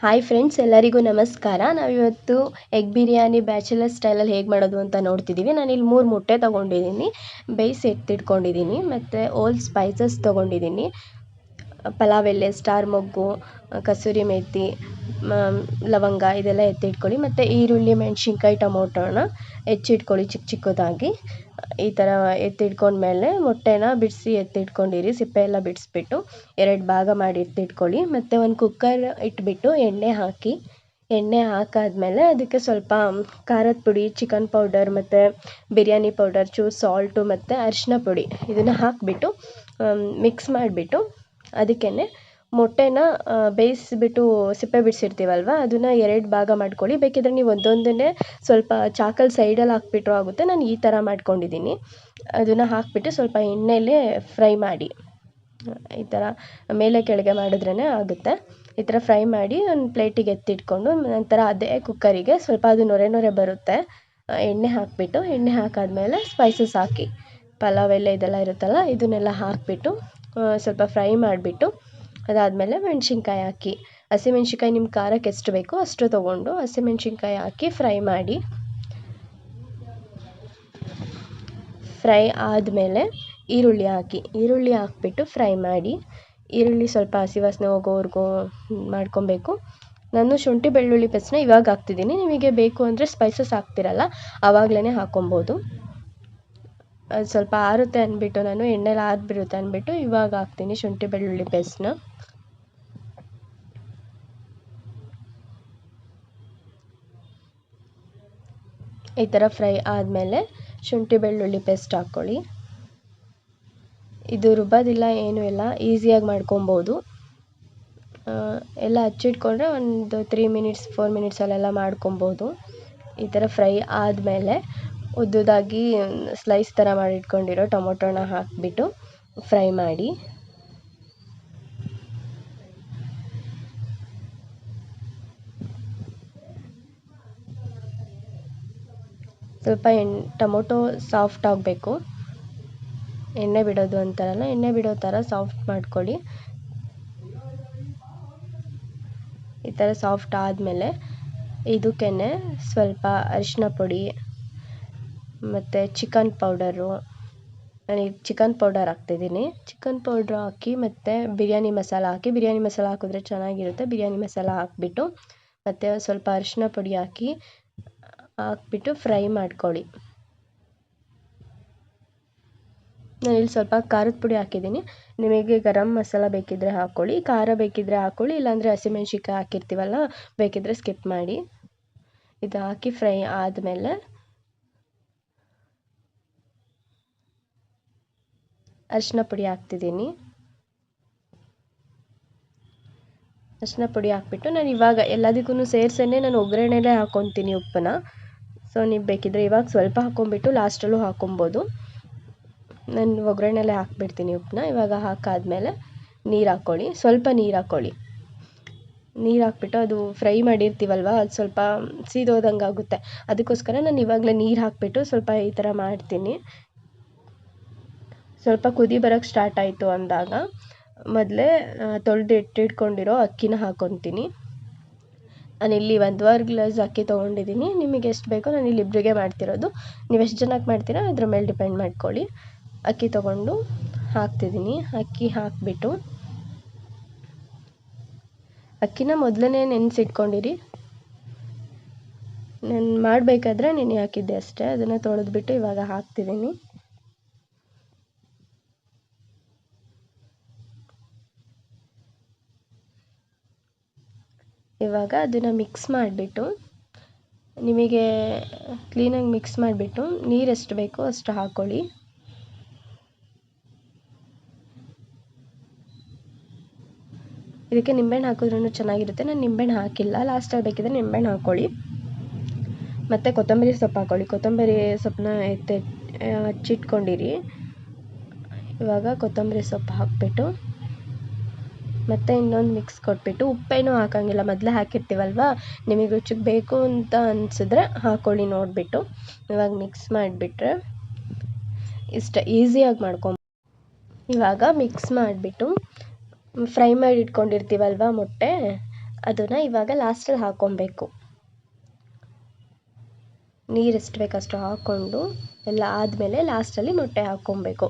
Hi friends, ಎಲ್ಲರಿಗೂ ನಮಸ್ಕಾರ. ನಾವಿವತ್ತು ಎಗ್ ಬಿರಿಯಾನಿ ಬ್ಯಾಚುಲರ್ ಸ್ಟೈಲಲ್ಲಿ ಹೇಗೆ ಮಾಡೋದು ಅಂತ ನೋಡ್ತಿದ್ದೀವಿ. ನಾನಿಲ್ಲಿ 3 ಮೊಟ್ಟೆ ತೊಗೊಂಡಿದ್ದೀನಿ, ಬೇಯಿಸಿ ಎತ್ತಿಟ್ಕೊಂಡಿದ್ದೀನಿ. ಮತ್ತು ಓಲ್ ಸ್ಪೈಸಸ್ ತೊಗೊಂಡಿದ್ದೀನಿ. ಪಲಾವ್ ಎಲೆ, ಸ್ಟಾರ್ ಮೊಗ್ಗು, ಕಸೂರಿ ಮೇಥಿ, ಲವಂಗ ಇದೆಲ್ಲ ಎತ್ತಿಟ್ಕೊಳ್ಳಿ. ಮತ್ತು ಈರುಳ್ಳಿ, ಮೆಣಸಿನ್ಕಾಯಿ, ಟೊಮೊಟೊನ ಹೆಚ್ಚಿಟ್ಕೊಳ್ಳಿ ಚಿಕ್ಕದಾಗಿ. ಈ ಥರ ಎತ್ತಿಟ್ಕೊಂಡ್ಮೇಲೆ ಮೊಟ್ಟೆನ ಬಿಡಿಸಿ ಎತ್ತಿಟ್ಕೊಂಡಿರಿ. ಸಿಪ್ಪೆ ಎಲ್ಲ ಬಿಡಿಸ್ಬಿಟ್ಟು 2 ಭಾಗ ಮಾಡಿ ಎತ್ತಿಟ್ಕೊಳ್ಳಿ. ಮತ್ತು ಒಂದು ಕುಕ್ಕರ್ ಇಟ್ಬಿಟ್ಟು ಎಣ್ಣೆ ಹಾಕಾದ್ಮೇಲೆ ಅದಕ್ಕೆ ಸ್ವಲ್ಪ ಖಾರದ ಪುಡಿ, ಚಿಕನ್ ಪೌಡರ್ ಮತ್ತು ಬಿರಿಯಾನಿ ಪೌಡರ್, ಸಾಲ್ಟು ಮತ್ತು ಅರಿಶಿನ ಪುಡಿ ಇದನ್ನು ಹಾಕಿಬಿಟ್ಟು ಮಿಕ್ಸ್ ಮಾಡಿಬಿಟ್ಟು ಅದಕ್ಕೇ ಮೊಟ್ಟೆನ ಬೇಯಿಸಿಬಿಟ್ಟು ಸಿಪ್ಪೆ ಬಿಡಿಸಿರ್ತೀವಲ್ವ, ಅದನ್ನು 2 ಭಾಗ ಮಾಡ್ಕೊಳ್ಳಿ. ಬೇಕಿದ್ರೆ ನೀವು ಒಂದೊಂದನ್ನೇ ಸ್ವಲ್ಪ ಚಾಕಲ್ಲಿ ಸೈಡಲ್ಲಿ ಹಾಕ್ಬಿಟ್ರೂ ಆಗುತ್ತೆ. ನಾನು ಈ ಥರ ಮಾಡ್ಕೊಂಡಿದ್ದೀನಿ. ಅದನ್ನು ಹಾಕಿಬಿಟ್ಟು ಸ್ವಲ್ಪ ಎಣ್ಣೆಯಲ್ಲೇ ಫ್ರೈ ಮಾಡಿ. ಈ ಥರ ಮೇಲೆ ಕೆಳಗೆ ಮಾಡಿದ್ರೇ ಆಗುತ್ತೆ. ಈ ಥರ ಫ್ರೈ ಮಾಡಿ ಒಂದು ಪ್ಲೇಟಿಗೆ ಎತ್ತಿಟ್ಕೊಂಡು ನಂತರ ಅದೇ ಕುಕ್ಕರಿಗೆ ಸ್ವಲ್ಪ ಅದು ನೊರೆ ಬರುತ್ತೆ, ಎಣ್ಣೆ ಹಾಕಾದ್ಮೇಲೆ ಸ್ಪೈಸಸ್ ಹಾಕಿ, ಪಲಾವ್ ಎಲೆ ಇದೆಲ್ಲ ಇರುತ್ತಲ್ಲ ಇದನ್ನೆಲ್ಲ ಹಾಕಿಬಿಟ್ಟು ಸ್ವಲ್ಪ ಫ್ರೈ ಮಾಡಿಬಿಟ್ಟು ಅದಾದಮೇಲೆ ಮೆಣಸಿನ್ಕಾಯಿ ಹಾಕಿ, ಹಸಿಮೆಣ್ಸಿನ್ಕಾಯಿ ನಿಮ್ಮ ಖಾರಕ್ಕೆ ಎಷ್ಟು ಬೇಕೋ ಅಷ್ಟು ತೊಗೊಂಡು ಹಸಿಮೆಣ್ಸಿನ್ಕಾಯಿ ಹಾಕಿ ಫ್ರೈ ಮಾಡಿ. ಫ್ರೈ ಆದಮೇಲೆ ಈರುಳ್ಳಿ ಹಾಕಿಬಿಟ್ಟು ಫ್ರೈ ಮಾಡಿ. ಈರುಳ್ಳಿ ಸ್ವಲ್ಪ ಹಸಿ ವಾಸನೆ ಹೋಗೋವರೆಗೂ ಮಾಡ್ಕೊಬೇಕು. ನಾನು ಶುಂಠಿ ಬೆಳ್ಳುಳ್ಳಿ ಪೇಸ್ಟ್ನ ಇವಾಗ ಹಾಕ್ತಿದ್ದೀನಿ. ನಿಮಗೆ ಬೇಕು ಅಂದರೆ ಸ್ಪೈಸಸ್ ಹಾಕ್ತಿರಲ್ಲ ಆವಾಗಲೇ ಹಾಕ್ಕೊಬೋದು. ಅದು ಸ್ವಲ್ಪ ಆರುತ್ತೆ ಅಂದ್ಬಿಟ್ಟು ನಾನು ಎಣ್ಣೆಲಿ ಆರಿಬಿಡುತ್ತೆ ಅಂದ್ಬಿಟ್ಟು ಇವಾಗ ಹಾಕ್ತೀನಿ ಶುಂಠಿ ಬೆಳ್ಳುಳ್ಳಿ ಪೇಸ್ಟ್ನ. ಈ ಥರ ಫ್ರೈ ಆದಮೇಲೆ ಶುಂಠಿ ಬೆಳ್ಳುಳ್ಳಿ ಪೇಸ್ಟ್ ಹಾಕ್ಕೊಳ್ಳಿ. ಇದು ರುಬ್ಬೋದಿಲ್ಲ, ಏನೂ ಇಲ್ಲ, ಈಸಿಯಾಗಿ ಮಾಡ್ಕೊಬೋದು. ಎಲ್ಲ ಹಚ್ಚಿಟ್ಕೊಂಡ್ರೆ ಒಂದು 3 ಮಿನಿಟ್ಸ್ 4 ಮಿನಿಟ್ಸಲ್ಲೆಲ್ಲ ಮಾಡ್ಕೊಬೋದು. ಈ ಥರ ಫ್ರೈ ಆದಮೇಲೆ ಉದ್ದುದಾಗಿ ಸ್ಲೈಸ್ ಥರ ಮಾಡಿಟ್ಕೊಂಡಿರೋ ಟೊಮೊಟೊನ ಹಾಕಿಬಿಟ್ಟು ಫ್ರೈ ಮಾಡಿ. ಸ್ವಲ್ಪ ಟೊಮೊಟೊ ಸಾಫ್ಟ್ ಆಗಬೇಕು, ಎಣ್ಣೆ ಬಿಡೋದು ಅಂತಾರಲ್ಲ, ಎಣ್ಣೆ ಬಿಡೋ ಥರ ಸಾಫ್ಟ್ ಮಾಡ್ಕೊಳ್ಳಿ. ಈ ಥರ ಸಾಫ್ಟ್ ಆದಮೇಲೆ ಇದಕ್ಕೇ ಸ್ವಲ್ಪ ಅರಿಶಿನ ಪುಡಿ ಮತ್ತು ಚಿಕನ್ ಪೌಡರು, ನಾನೀಗ ಚಿಕನ್ ಪೌಡರ್ ಹಾಕ್ತಿದ್ದೀನಿ. ಚಿಕನ್ ಪೌಡ್ರ್ ಹಾಕಿ ಮತ್ತು ಬಿರಿಯಾನಿ ಮಸಾಲ ಹಾಕಿದ್ರೆ ಚೆನ್ನಾಗಿರುತ್ತೆ. ಬಿರಿಯಾನಿ ಮಸಾಲ ಹಾಕಿಬಿಟ್ಟು ಮತ್ತು ಸ್ವಲ್ಪ ಅರಿಶಿನ ಪುಡಿ ಹಾಕ್ಬಿಟ್ಟು ಫ್ರೈ ಮಾಡ್ಕೊಳ್ಳಿ. ನಾನಿಲ್ಲಿ ಸ್ವಲ್ಪ ಖಾರದ ಪುಡಿ ಹಾಕಿದ್ದೀನಿ. ನಿಮಗೆ ಗರಂ ಮಸಾಲ ಬೇಕಿದ್ದರೆ ಹಾಕ್ಕೊಳ್ಳಿ, ಖಾರ ಬೇಕಿದ್ದರೆ ಹಾಕ್ಕೊಳ್ಳಿ, ಇಲ್ಲಾಂದರೆ ಹಸಿಮೆಣ್ಸಿನ್ಕಾಯಿ ಹಾಕಿರ್ತೀವಲ್ಲ ಬೇಕಿದ್ದರೆ ಸ್ಕಿಪ್ ಮಾಡಿ. ಇದು ಹಾಕಿ ಫ್ರೈ ಆದಮೇಲೆ ಅರಿಶಿನ ಪುಡಿ ಹಾಕ್ತಿದ್ದೀನಿ. ಅರಿಶಿನ ಪುಡಿ ಹಾಕ್ಬಿಟ್ಟು ನಾನು ಇವಾಗ ಎಲ್ಲದಕ್ಕೂ ಸೇರಿಸೇ ನಾನು ಒಗ್ಗರಣೆಲೇ ಹಾಕ್ಕೊತೀನಿ ಉಪ್ಪನ್ನ. ಸೊ ನೀವು ಬೇಕಿದ್ದರೆ ಇವಾಗ ಸ್ವಲ್ಪ ಹಾಕ್ಕೊಂಬಿಟ್ಟು ಲಾಸ್ಟಲ್ಲೂ ಹಾಕ್ಕೊಬೋದು. ನಾನು ಒಗ್ಗರಣೆಲೇ ಹಾಕ್ಬಿಡ್ತೀನಿ ಉಪ್ಪನ್ನ. ಇವಾಗ ಹಾಕಾದ್ಮೇಲೆ ನೀರು ಹಾಕ್ಕೊಳ್ಳಿ, ಸ್ವಲ್ಪ ನೀರು ಹಾಕ್ಬಿಟ್ಟು ಅದು ಫ್ರೈ ಮಾಡಿರ್ತೀವಲ್ವ, ಅದು ಸ್ವಲ್ಪ ಸೀದೋದಂಗೆ ಆಗುತ್ತೆ. ಅದಕ್ಕೋಸ್ಕರ ನಾನು ಇವಾಗಲೇ ನೀರು ಹಾಕ್ಬಿಟ್ಟು ಸ್ವಲ್ಪ ಈ ಥರ ಮಾಡ್ತೀನಿ. ಸ್ವಲ್ಪ ಕುದಿ ಬರೋಕ್ಕೆ ಸ್ಟಾರ್ಟ್ ಆಯಿತು ಅಂದಾಗ ಮೊದಲೇ ತೊಳೆದು ಇಟ್ಟಿಟ್ಕೊಂಡಿರೋ ಅಕ್ಕಿನ ಹಾಕ್ಕೊತೀನಿ. ನಾನಿಲ್ಲಿ 1.25 ಗ್ಲಾಸ್ ಅಕ್ಕಿ ತೊಗೊಂಡಿದ್ದೀನಿ. ನಿಮಗೆ ಎಷ್ಟು ಬೇಕೋ, ನಾನು ಇಲ್ಲಿ ಇಬ್ಬರಿಗೆ ಮಾಡ್ತಿರೋದು, ನೀವು ಎಷ್ಟು ಜನಕ್ಕೆ ಮಾಡ್ತೀರಾ ಅದ್ರ ಮೇಲೆ ಡಿಪೆಂಡ್ ಮಾಡ್ಕೊಳ್ಳಿ. ಅಕ್ಕಿ ತೊಗೊಂಡು ಹಾಕ್ತಿದ್ದೀನಿ. ಅಕ್ಕಿ ಹಾಕಿಬಿಟ್ಟು ಅಕ್ಕಿನ ಮೊದಲೇ ನೆನೆಸಿಟ್ಕೊಂಡಿರಿ. ನಾನು ಮಾಡಬೇಕಾದ್ರೆ ನೆನೆ ಹಾಕಿದ್ದೆ ಅಷ್ಟೇ. ಅದನ್ನು ತೊಳೆದ್ಬಿಟ್ಟು ಇವಾಗ ಹಾಕ್ತಿದ್ದೀನಿ. ಇವಾಗ ಅದನ್ನು ಮಿಕ್ಸ್ ಮಾಡಿಬಿಟ್ಟು ನಿಮಗೆ ಕ್ಲೀನಾಗಿ ಮಿಕ್ಸ್ ಮಾಡಿಬಿಟ್ಟು ನೀರು ಎಷ್ಟು ಬೇಕೋ ಅಷ್ಟು ಹಾಕ್ಕೊಳ್ಳಿ. ಇದಕ್ಕೆ ನಿಂಬೆಹಣ್ಣು ಹಾಕಿದ್ರೂ ಚೆನ್ನಾಗಿರುತ್ತೆ. ನಾನು ನಿಂಬೆಹಣ್ಣು ಹಾಕಿಲ್ಲ, ಲಾಸ್ಟಲ್ಲಿ ಬೇಕಿದ್ರೆ ನಿಂಬೆಹಣ್ಣು ಹಾಕ್ಕೊಳ್ಳಿ. ಮತ್ತು ಕೊತ್ತಂಬರಿ ಸೊಪ್ಪು ಹಾಕ್ಕೊಳ್ಳಿ. ಕೊತ್ತಂಬರಿ ಸೊಪ್ಪನ್ನ ಹಚ್ಚಿಟ್ಕೊಂಡಿರಿ. ಇವಾಗ ಕೊತ್ತಂಬರಿ ಸೊಪ್ಪು ಹಾಕಿಬಿಟ್ಟು ಮತ್ತು ಇನ್ನೊಂದು ಮಿಕ್ಸ್ ಕೊಟ್ಬಿಟ್ಟು ಉಪ್ಪೇನೂ ಹಾಕೋಂಗಿಲ್ಲ, ಮೊದಲೇ ಹಾಕಿರ್ತೀವಲ್ವ, ನಿಮಗೆ ರುಚಿಗೆ ಬೇಕು ಅಂತ ಅನಿಸಿದ್ರೆ ಹಾಕ್ಕೊಳ್ಳಿ ನೋಡಿಬಿಟ್ಟು. ಇವಾಗ ಮಿಕ್ಸ್ ಮಾಡಿಬಿಟ್ರೆ ಇಷ್ಟ ಈಸಿಯಾಗಿ ಇವಾಗ ಮಿಕ್ಸ್ ಮಾಡಿಬಿಟ್ಟು ಫ್ರೈ ಮಾಡಿ ಇಟ್ಕೊಂಡಿರ್ತೀವಲ್ವ ಮೊಟ್ಟೆ, ಅದನ್ನು ಇವಾಗ ಲಾಸ್ಟಲ್ಲಿ ಹಾಕ್ಕೊಬೇಕು. ನೀರು ಎಷ್ಟು ಬೇಕಷ್ಟು ಹಾಕ್ಕೊಂಡು ಎಲ್ಲ ಆದಮೇಲೆ ಲಾಸ್ಟಲ್ಲಿ ಮೊಟ್ಟೆ ಹಾಕ್ಕೊಬೇಕು.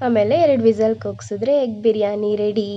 ಆಮೇಲೆ 2 ವಿಸಲ್ ಕೂಗ್ಸಿದ್ರೆ ಎಗ್ ಬಿರಿಯಾನಿ ರೆಡಿ.